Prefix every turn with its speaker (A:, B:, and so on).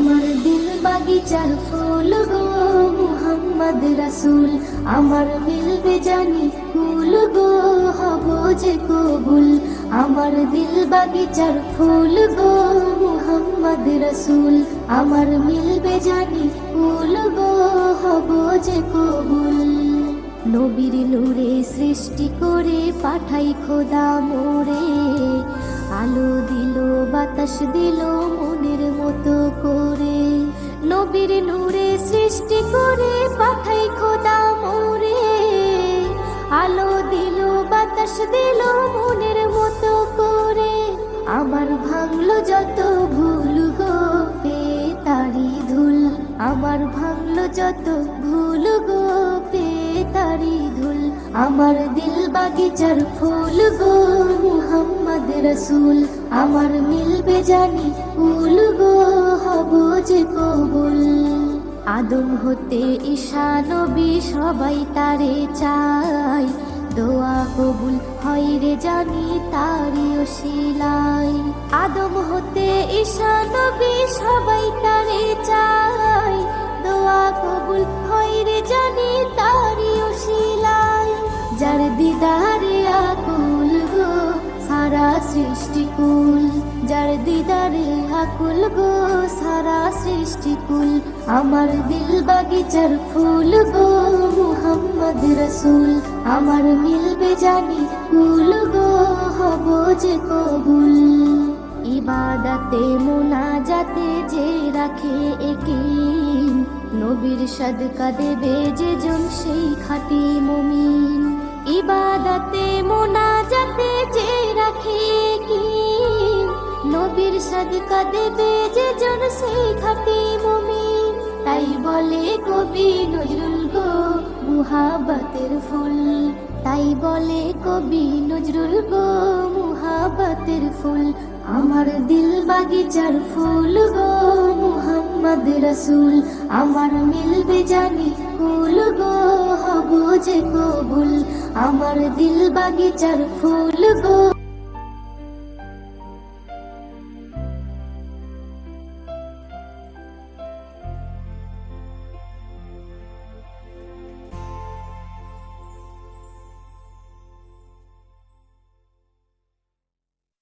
A: আমার দিল বাগিচার ফুল গো মুহাম্মদ রাসূল, আমার মিলবে জানি ফুল গো হব যে কবুল। আমার দিল বাগিচার ফুল গো মুহাম্মদ রাসূল, আমার মিলবে জানি ফুল গো হব যে কবুল। নবীর নূরে সৃষ্টি করে পাঠাই খোদা মোরে, আলো দিল বাতাস দিল মনের মতো করে। নবীর নূরে সৃষ্টি করে পাঠাই খোদা মোরে, আলো দিল বাতাস দিল মনের মতো করে। আমার ভাঙলো যত ভুল গো পেয়ে তারি ধুল, আমার ভাঙলো যত ভুল গো পেয়ে তারি ধুল। আমার দিল বাগিচার ফুল গো মুহাম্মদ রাসূল, আমার মিলবে জানি ফুল গো হব যে কবুল। আদম হতে ঈসা নবী সবাই তারে চায়, দোয়া কবুল হয় রে জানি তারি ওসিলায়। আদম হতে ঈসা নবী সবাই তারে চায়, দোয়া কবুল হয় রে জানি তারি ওসিলায়। যার দিদারে আকুল গো সারা সৃষ্টিকুল, যার দিদারে আকুল গো সারা সৃষ্টিকুল। আমার দিল বাগিচার ফুল গো মুহাম্মদ রাসূল, আমার মিলবে জানি ফুল গো হব যে কবুল। ইবাদতে মুনাজাতে যে রাখে একিন, নবীর সাদকা দেবে যে জন সেই খাঁটি মুমিন। ইবাদতে মুনাজাতে যে রাখে একিন, নবীর সাদকা দেবে যে জন সেই খাঁটি মুমিন। তাই বলে কবি নজরুল গো মুহাব্বতের ফুল, তাই বলে কবি নজরুল গো মুহাব্বতের ফুল। আমার দিল বাগিচার ফুল গো মুহাম্মদ রাসূল, আমার মিলবে জানি ফুল গো হব যে কবুল। আমার দিল বাগিচার ফুল গো